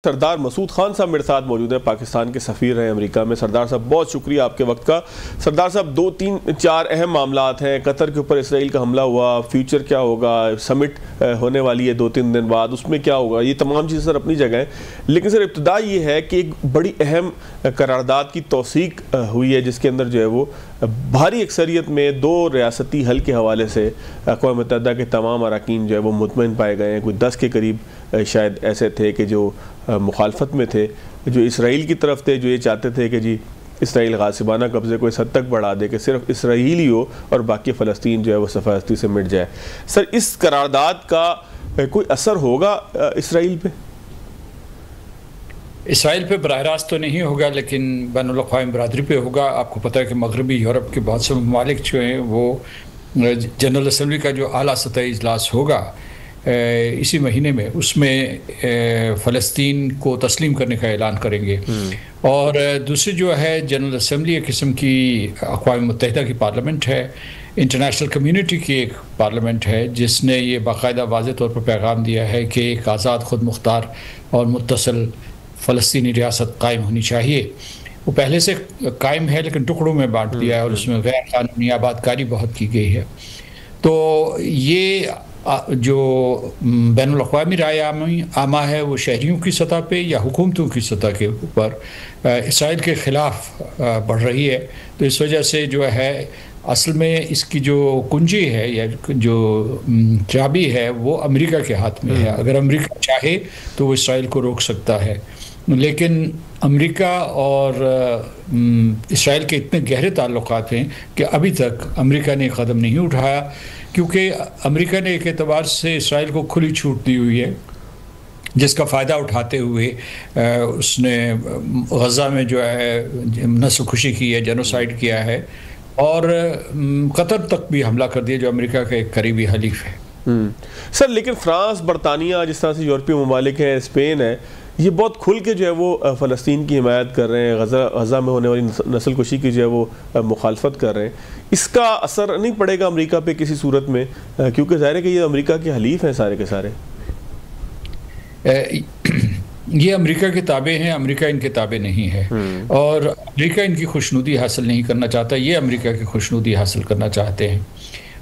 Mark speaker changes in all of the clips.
Speaker 1: سردار مسعود خان صاحب میرے ساتھ موجود ہیں، پاکستان کے سفیر ہیں امریکہ میں۔ سردار صاحب بہت شکریہ آپ کے وقت کا۔ سردار صاحب 2-3-4 اہم معاملات ہیں۔ قطر کے اوپر اسرائیل کا حملہ ہوا، فیوچر کیا ہوگا، سمٹ ہونے والی ہے 2-3 دن بعد، اس میں کیا ہوگا، یہ تمام چیزیں سر اپنی جگہ ہیں۔ لیکن سر ابتدا یہ ہے کہ ایک بڑی اہم قرارداد کی توثیق ہوئی ہے جس کے اندر جو ہے وہ بھاری اکثریت میں 2 ریاستی حل کے حوالے سے اقوام متحدہ کے تمام اراکین جو ہے وہ مطمئن پائے گئے ہیں۔ کوئی 10 کے قریب شاید ایسے تھے کہ جو مخالفت میں تھے، جو اسرائیل کی طرف تھے، جو یہ چاہتے تھے کہ جی اسرائیل غاصبانہ قبضے کو اس حد تک بڑھا دے کہ صرف اسرائیل ہی ہو اور باقی فلسطین جو ہے وہ صفحہ سے مٹ جائے۔ سر اس قرارداد کا کوئی اثر ہوگا اسرائیل پہ؟
Speaker 2: اسرائیل پہ براہ راست تو نہیں ہوگا، لیکن بین الاقوامی برادری پہ ہوگا۔ آپ کو پتہ ہے کہ مغربی یورپ کے بہت سے ممالک جو ہیں وہ جنرل اسمبلی کا جو اعلیٰ سطحی اجلاس ہوگا اسی مہینے میں، اس میں فلسطین کو تسلیم کرنے کا اعلان کریں گے۔ اور دوسری جو ہے جنرل اسمبلی ایک قسم کی اقوام متحدہ کی پارلیمنٹ ہے، انٹرنیشنل کمیونٹی کی ایک پارلیمنٹ ہے، جس نے یہ باقاعدہ واضح طور پر پیغام دیا ہے کہ ایک آزاد، خود مختار اور متصل فلسطینی ریاست قائم ہونی چاہیے۔ وہ پہلے سے قائم ہے لیکن ٹکڑوں میں بانٹ دیا ہے اور اس میں غیر قانونی آباد کاری بہت کی گئی ہے۔ تو یہ جو بین الاقوامی رائے عامہ ہے وہ شہریوں کی سطح پہ یا حکومتوں کی سطح کے اوپر اسرائیل کے خلاف بڑھ رہی ہے۔ تو اس وجہ سے جو ہے اصل میں اس کی جو کنجی ہے یا جو چابی ہے وہ امریکہ کے ہاتھ میں ہے۔ اگر امریکہ چاہے تو وہ اسرائیل کو روک سکتا ہے، لیکن امریکہ اور اسرائیل کے اتنے گہرے تعلقات ہیں کہ ابھی تک امریکہ نے قدم نہیں اٹھایا، کیونکہ امریکہ نے ایک اعتبار سے اسرائیل کو کھلی چھوٹ دی ہوئی ہے، جس کا فائدہ اٹھاتے ہوئے اس نے غزہ میں جو ہے نسل کشی کی ہے، جینوسائیڈ کیا ہے، اور قطر تک بھی حملہ کر دیا جو امریکہ کا ایک قریبی حلیف ہے۔
Speaker 1: سر لیکن فرانس، برطانیہ، جس طرح سے یورپی ممالک ہیں، اسپین ہے، یہ بہت کھل کے جو ہے وہ فلسطین کی حمایت کر رہے ہیں، غزہ میں ہونے والی نسل کشی کی جو ہے وہ مخالفت کر رہے ہیں۔ اس کا اثر نہیں پڑے گا امریکہ پہ کسی صورت میں؟ کیونکہ ظاہر ہے کہ یہ امریکہ کے حلیف ہیں سارے کے سارے۔
Speaker 2: یہ امریکہ کے تابع ہیں، امریکہ ان کے تابع نہیں ہے، اور امریکہ ان کی خوشنودی حاصل نہیں کرنا چاہتا، یہ امریکہ کی خوشنودی حاصل کرنا چاہتے ہیں۔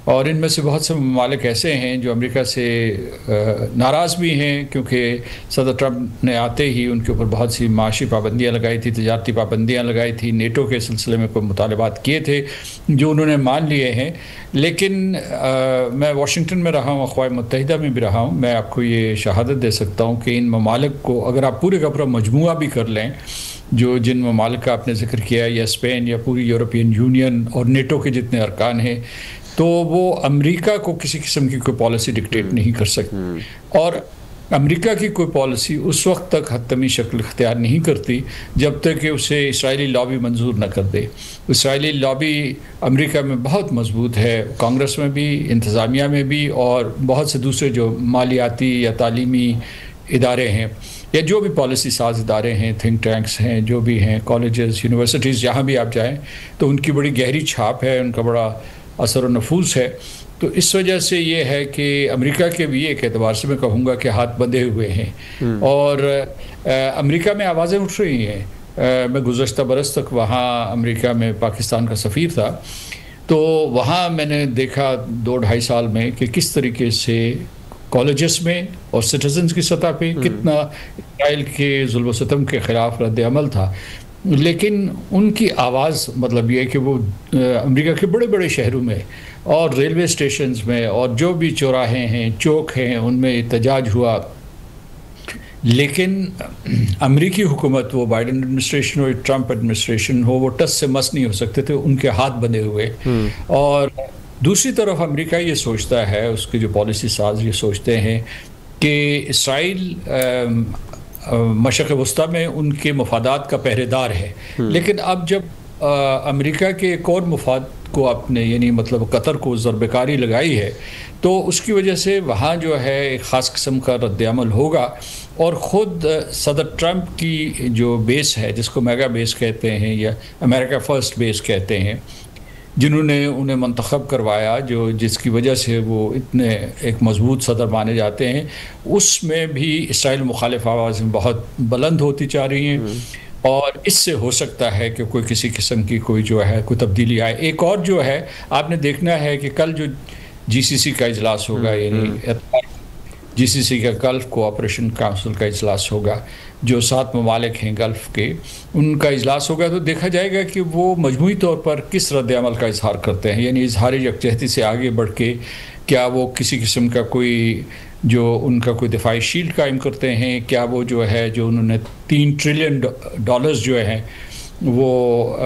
Speaker 2: اور ان میں سے بہت سے ممالک ایسے ہیں جو امریکہ سے ناراض بھی ہیں، کیونکہ صدر ٹرمپ نے آتے ہی ان کے اوپر بہت سی معاشی پابندیاں لگائی تھی، تجارتی پابندیاں لگائی تھی، نیٹو کے سلسلے میں کوئی مطالبات کیے تھے جو انہوں نے مان لیے ہیں۔ لیکن میں واشنگٹن میں رہا ہوں، اقوام متحدہ میں بھی رہا ہوں، میں آپ کو یہ شہادت دے سکتا ہوں کہ ان ممالک کو اگر آپ پورے کا پورا مجموعہ بھی کر لیں، جو جن ممالک کا آپ نے ذکر کیا ہے، یا اسپین یا پوری یورپین یونین اور نیٹو کے جتنے ارکان ہیں، تو وہ امریکہ کو کسی قسم کی کوئی پالیسی ڈکٹیٹ نہیں کر سکتی، اور امریکہ کی کوئی پالیسی اس وقت تک حتمی شکل اختیار نہیں کرتی جب تک کہ اسے اسرائیلی لابی منظور نہ کر دے۔ اسرائیلی لابی امریکہ میں بہت مضبوط ہے، کانگریس میں بھی، انتظامیہ میں بھی، اور بہت سے دوسرے جو مالیاتی یا تعلیمی ادارے ہیں یا جو بھی پالیسی ساز ادارے ہیں، تھنک ٹینکس ہیں، جو بھی ہیں، کالجز، یونیورسٹیز، جہاں بھی آپ جائیں تو ان کی بڑی گہری چھاپ ہے، ان کا بڑا اثر و نفوذ ہے۔ تو اس وجہ سے یہ ہے کہ امریکہ کے بھی ایک اعتبار سے میں کہوں گا کہ ہاتھ بندھے ہوئے ہیں، اور امریکہ میں آوازیں اٹھ رہی ہیں۔ میں گزشتہ برس تک وہاں امریکہ میں پاکستان کا سفیر تھا، تو وہاں میں نے دیکھا 2-2.5 سال میں کہ کس طریقے سے کالجز میں اور سٹیزنز کی سطح پہ کتنا اسرائیل کے ظلم و ستم کے خلاف رد عمل تھا، لیکن ان کی آواز مطلب یہ ہے کہ وہ امریکہ کے بڑے بڑے شہروں میں اور ریلوے اسٹیشنز میں اور جو بھی چوراہے ہیں، چوک ہیں، ان میں احتجاج ہوا۔ لیکن امریکی حکومت، وہ بائیڈن ایڈمنسٹریشن ہو، ٹرمپ ایڈمنسٹریشن ہو، وہ ٹس سے مس نہیں ہو سکتے تھے، ان کے ہاتھ بندھے ہوئے۔ اور دوسری طرف امریکہ یہ سوچتا ہے، اس کے جو پالیسی ساز یہ سوچتے ہیں کہ اسرائیل مشرق وسطیٰ میں ان کے مفادات کا پہرے دار ہے، لیکن اب جب امریکہ کے ایک اور مفاد کو آپ نے یعنی مطلب قطر کو ضرب کاری لگائی ہے، تو اس کی وجہ سے وہاں جو ہے ایک خاص قسم کا رد عمل ہوگا، اور خود صدر ٹرمپ کی جو بیس ہے، جس کو میگا بیس کہتے ہیں یا امریکہ فرسٹ بیس کہتے ہیں، جنہوں نے انہیں منتخب کروایا، جس کی وجہ سے وہ اتنے ایک مضبوط صدر مانے جاتے ہیں، اس میں بھی اسرائیل مخالف آوازیں بہت بلند ہوتی جا رہی ہیں، اور اس سے ہو سکتا ہے کہ کوئی کسی قسم کی کوئی تبدیلی آئے۔ ایک اور جو ہے آپ نے دیکھنا ہے کہ کل جو جی سی سی کا اجلاس ہوگا، یعنی جی سی سی کا گلف کوآپریشن کونسل کا اجلاس ہوگا، جو 7 ممالک ہیں گلف کے، ان کا اجلاس ہوگا، تو دیکھا جائے گا کہ وہ مجموعی طور پر کس رد عمل کا اظہار کرتے ہیں، یعنی اظہار یکجہتی سے آگے بڑھ کے کیا وہ کسی قسم کا ان کا کوئی دفاعی شیلڈ قائم کرتے ہیں، کیا وہ جو انہوں نے $3 ٹریلین جو ہیں وہ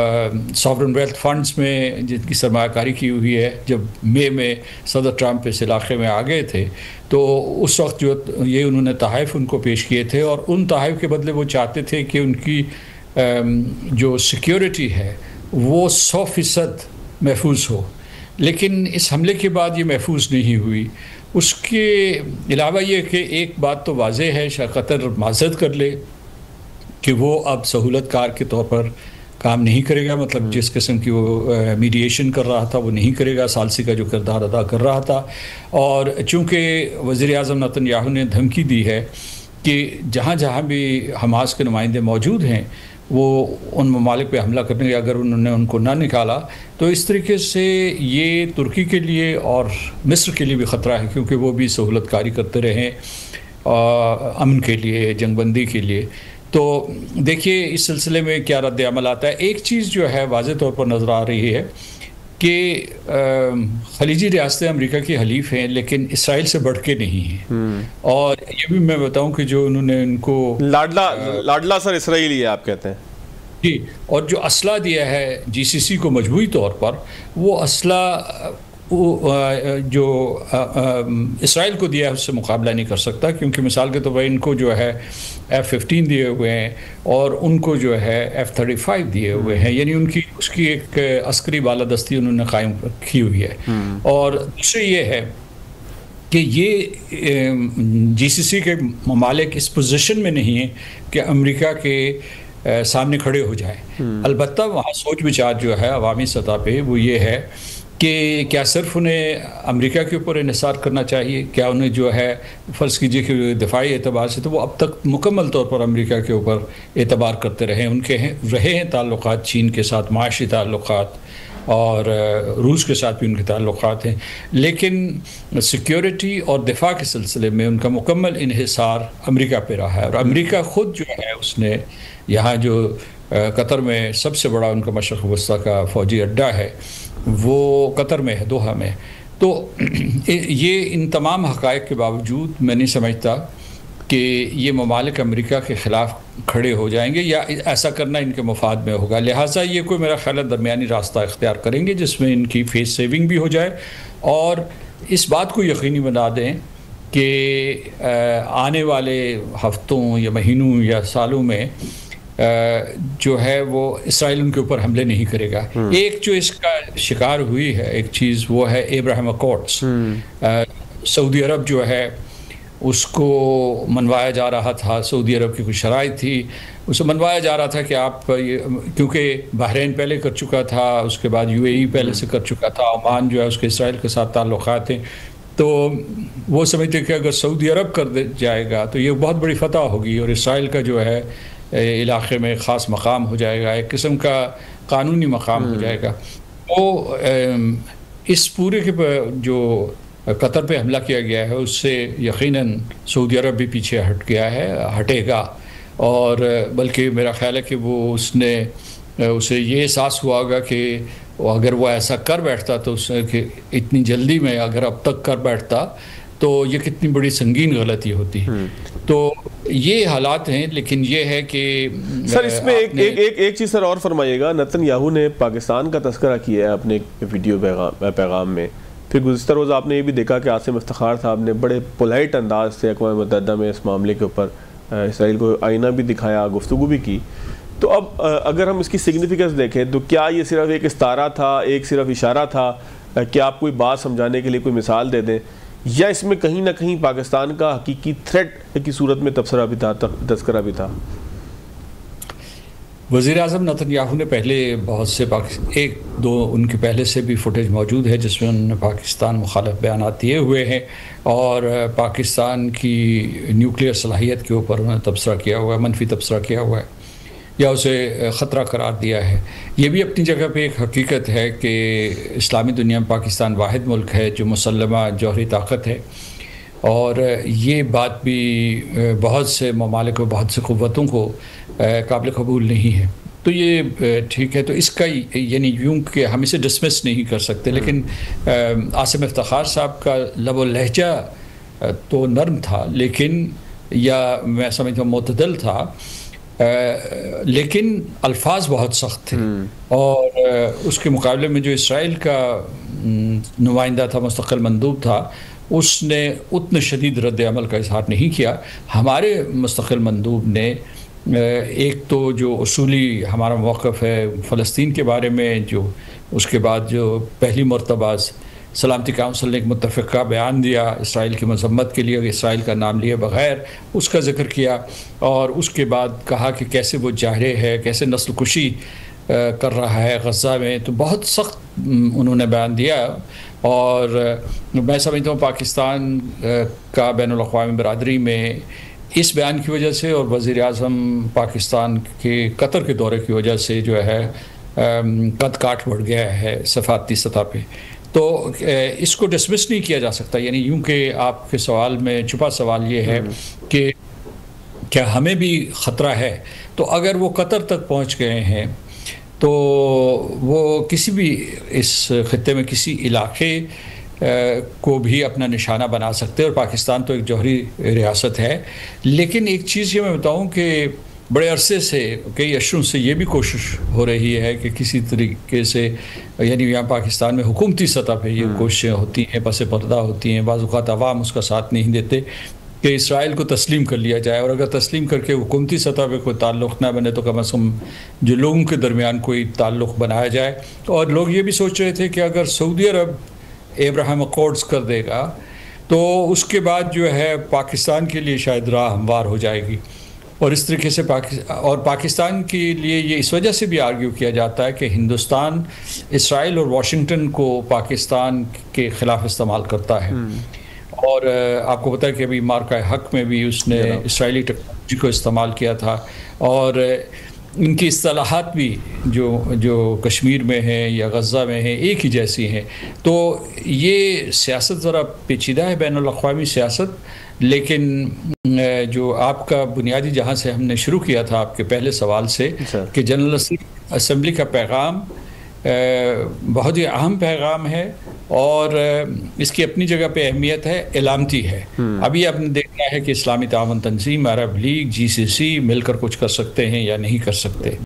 Speaker 2: ساورن ویلتھ فنڈز میں جن کی سرمایہ کاری کی ہوئی ہے، جب مئی میں صدر ٹرمپ اس علاقے میں آ گئے تھے تو اس وقت یہ انہوں نے تحائف ان کو پیش کیے تھے، اور ان تحائف کے بدلے وہ چاہتے تھے کہ ان کی جو سیکیورٹی ہے وہ 100% محفوظ ہو، لیکن اس حملے کے بعد یہ محفوظ نہیں ہوئی۔ اس کے علاوہ یہ کہ ایک بات تو واضح ہے، قطر معذرت کر لے کہ وہ اب سہولت کار کے طور پر کام نہیں کرے گا، مطلب جس قسم کی وہ میڈییشن کر رہا تھا وہ نہیں کرے گا، ثالثی کا جو کردار ادا کر رہا تھا۔ اور چونکہ وزیر اعظم نتن یاہو نے دھمکی دی ہے کہ جہاں جہاں بھی حماس کے نمائندے موجود ہیں وہ ان ممالک پہ حملہ کرنے کے، اگر انہوں نے ان کو نہ نکالا تو اس طریقے سے یہ ترکی کے لیے اور مصر کے لیے بھی خطرہ ہے، کیونکہ وہ بھی سہولت کاری کرتے رہے امن کے لیے، جنگ بندی کے لیے۔ تو دیکھیے اس سلسلے میں کیا رد عمل آتا ہے۔ ایک چیز جو ہے واضح طور پر نظر آ رہی ہے کہ خلیجی ریاستیں امریکہ کی حلیف ہیں لیکن اسرائیل سے بڑھ کے نہیں ہیں، اور یہ بھی میں بتاؤں کہ جو انہوں نے ان کو
Speaker 1: لاڈلا سر اسرائیلی ہے آپ کہتے ہیں
Speaker 2: جی، اور جو اسلحہ دیا ہے جی سی سی کو مجموعی طور پر، وہ اسلحہ جو اسرائیل کو دیا ہے اس سے مقابلہ نہیں کر سکتا، کیونکہ مثال کے طور پر ان کو جو ہے F-15 دیے ہوئے ہیں اور ان کو جو ہے F-35 دیے ہوئے ہیں، یعنی اس کی ایک عسکری بالادستی انہوں نے قائم کی ہوئی ہے۔ اور دوسرے یہ ہے کہ یہ جی سی سی کے ممالک اس پوزیشن میں نہیں ہیں کہ امریکہ کے سامنے کھڑے ہو جائیں۔ البتہ وہاں سوچ بچار جو ہے عوامی سطح پہ وہ یہ ہے کہ کیا صرف انہیں امریکہ کے اوپر انحصار کرنا چاہیے، کیا انہیں جو ہے فرض کیجئے کہ دفاعی اعتبار سے تو وہ اب تک مکمل طور پر امریکہ کے اوپر اعتبار کرتے رہے، ان کے رہے ہیں تعلقات چین کے ساتھ، معاشی تعلقات، اور روس کے ساتھ بھی ان کے تعلقات ہیں، لیکن سیکیورٹی اور دفاع کے سلسلے میں ان کا مکمل انحصار امریکہ پہ رہا ہے۔ اور امریکہ خود جو ہے اس نے یہاں جو قطر میں سب سے بڑا ان کا مشرق وسطیٰ کا فوجی اڈہ ہے وہ قطر میں ہے، دوحہ میں۔ تو یہ ان تمام حقائق کے باوجود میں نہیں سمجھتا کہ یہ ممالک امریکہ کے خلاف کھڑے ہو جائیں گے، یا ایسا کرنا ان کے مفاد میں ہوگا، لہٰذا یہ کوئی میرا خیال ہے درمیانی راستہ اختیار کریں گے جس میں ان کی فیس سیونگ بھی ہو جائے، اور اس بات کو یقینی بنا دیں کہ آنے والے ہفتوں یا مہینوں یا سالوں میں جو ہے وہ اسرائیل ان کے اوپر حملے نہیں کرے گا۔ ایک جو اس کا شکار ہوئی ہے ایک چیز وہ ہے ابراہیم اکارڈز، سعودی عرب جو ہے اس کو منوایا جا رہا تھا، سعودی عرب کی کچھ شرائط تھی، اسے منوایا جا رہا تھا کہ آپ کیونکہ بحرین پہلے کر چکا تھا، اس کے بعد UAE پہلے سے کر چکا تھا، عمان جو ہے اس کے اسرائیل کے ساتھ تعلقات ہیں، تو وہ سمجھتے کہ اگر سعودی عرب کر جائے گا تو یہ بہت بڑی فتح ہوگی اور اسرائیل کا جو ہے علاقے میں خاص مقام ہو جائے گا، ایک قسم کا قانونی مقام ہو جائے گا۔ وہ اس پورے کے جو قطر پہ حملہ کیا گیا ہے اس سے یقیناً سعودی عرب بھی پیچھے ہٹ گیا ہے، ہٹے گا، اور بلکہ میرا خیال ہے کہ وہ اسے یہ احساس ہوا ہوگا کہ اگر وہ ایسا کر بیٹھتا تو اس کہ اتنی جلدی میں اگر اب تک کر بیٹھتا تو یہ کتنی بڑی سنگین غلطی ہوتی۔ تو یہ حالات ہیں، لیکن یہ ہے کہ
Speaker 1: سر اس میں ایک چیز سر اور فرمائیے گا، نتن یاہو نے پاکستان کا تذکرہ کیا ہے اپنے ویڈیو پیغام میں، پھر گزشتہ روز آپ نے یہ بھی دیکھا کہ عاصم افتخار صاحب نے بڑے پولائٹ انداز سے اقوام متحدہ میں اس معاملے کے اوپر اسرائیل کو آئینہ بھی دکھایا، گفتگو بھی کی۔ تو اب اگر ہم اس کی سگنیفیکنس دیکھیں تو کیا یہ صرف ایک استعارہ تھا، ایک صرف اشارہ تھا کہ آپ کوئی بات سمجھانے کے لیے کوئی مثال دے دیں، یا اس میں کہیں نہ کہیں پاکستان کا حقیقی تھریٹ کی صورت میں تذکرہ بھی تھا؟
Speaker 2: وزیر اعظم نتنیاہو نے پہلے بہت سے ایک دو ان کے پہلے سے بھی فوٹیج موجود ہے جس میں انہوں نے پاکستان مخالف بیانات دیے ہوئے ہیں اور پاکستان کی نیوکلیئر صلاحیت کے اوپر انہوں نے تبصرہ کیا ہوا ہے، منفی تبصرہ کیا ہوا ہے یا اسے خطرہ قرار دیا ہے۔ یہ بھی اپنی جگہ پہ ایک حقیقت ہے کہ اسلامی دنیا میں پاکستان واحد ملک ہے جو مسلمہ جوہری طاقت ہے، اور یہ بات بھی بہت سے ممالک و بہت سے قوتوں کو قابل قبول نہیں ہے۔ تو یہ ٹھیک ہے، تو اس کا یعنی یوں کہ ہم اسے ڈسمس نہیں کر سکتے، لیکن عاصم افتخار صاحب کا لب و لہجہ تو نرم تھا، لیکن یا میں سمجھتا ہوں معتدل تھا، لیکن الفاظ بہت سخت تھے، اور اس کے مقابلے میں جو اسرائیل کا نمائندہ تھا، مستقل مندوب تھا، اس نے اتنے شدید رد عمل کا اظہار نہیں کیا۔ ہمارے مستقل مندوب نے ایک تو جو اصولی ہمارا موقف ہے فلسطین کے بارے میں، جو اس کے بعد جو پہلی مرتبہ سلامتی کونسل نے ایک متفقہ بیان دیا اسرائیل کی مذمت کے لیے، اسرائیل کا نام لیے بغیر اس کا ذکر کیا، اور اس کے بعد کہا کہ کیسے وہ جاہرے ہے، کیسے نسل کشی کر رہا ہے غزہ میں، تو بہت سخت انہوں نے بیان دیا۔ اور میں سمجھتا ہوں پاکستان کا بین الاقوامی برادری میں اس بیان کی وجہ سے اور وزیر اعظم پاکستان کے قطر کے دورے کی وجہ سے جو ہے قد کاٹ بڑھ گیا ہے سفارتی سطح پہ، تو اس کو ڈسمس نہیں کیا جا سکتا۔ یعنی یوں کہ آپ کے سوال میں چھپا سوال یہ ہے کہ کیا ہمیں بھی خطرہ ہے، تو اگر وہ قطر تک پہنچ گئے ہیں تو وہ کسی بھی اس خطے میں کسی علاقے کو بھی اپنا نشانہ بنا سکتے، اور پاکستان تو ایک جوہری ریاست ہے۔ لیکن ایک چیز یہ میں بتاؤں کہ بڑے عرصے سے، کئی اشروں سے یہ بھی کوشش ہو رہی ہے کہ کسی طریقے سے، یعنی یہاں پاکستان میں حکومتی سطح پہ یہ کوششیں ہوتی ہیں، پس پردہ ہوتی ہیں، بعض اوقات عوام اس کا ساتھ نہیں دیتے، کہ اسرائیل کو تسلیم کر لیا جائے، اور اگر تسلیم کر کے حکومتی سطح پہ کوئی تعلق نہ بنے تو کم از کم جو لوگوں کے درمیان کوئی تعلق بنایا جائے۔ اور لوگ یہ بھی سوچ رہے تھے کہ اگر سعودی عرب ابراہیم اکارڈز کر دے گا تو اس کے بعد جو ہے پاکستان کے لیے شاید راہ ہموار ہو جائے گی، اور اس طریقے سے پاکستان کے لیے یہ اس وجہ سے بھی آرگیو کیا جاتا ہے کہ ہندوستان اسرائیل اور واشنگٹن کو پاکستان کے خلاف استعمال کرتا ہے، اور آپ کو پتہ ہے کہ ابھی مارکہ حق میں بھی اس نے اسرائیلی ٹیکنالوجی کو استعمال کیا تھا، اور ان کی اصطلاحات بھی جو کشمیر میں ہیں یا غزہ میں ہیں ایک ہی جیسی ہیں۔ تو یہ سیاست ذرا پیچیدہ ہے، بین الاقوامی سیاست، لیکن جو آپ کا بنیادی جہاں سے ہم نے شروع کیا تھا آپ کے پہلے سوال سے کہ جنرل اسمبلی کا پیغام بہت ہی اہم پیغام ہے، اور اس کی اپنی جگہ پہ اہمیت ہے، علامتی ہے۔ ابھی آپ نے دیکھنا ہے کہ اسلامی تعاون تنظیم، عرب لیگ، GCC مل کر کچھ کر سکتے ہیں یا نہیں کر سکتے۔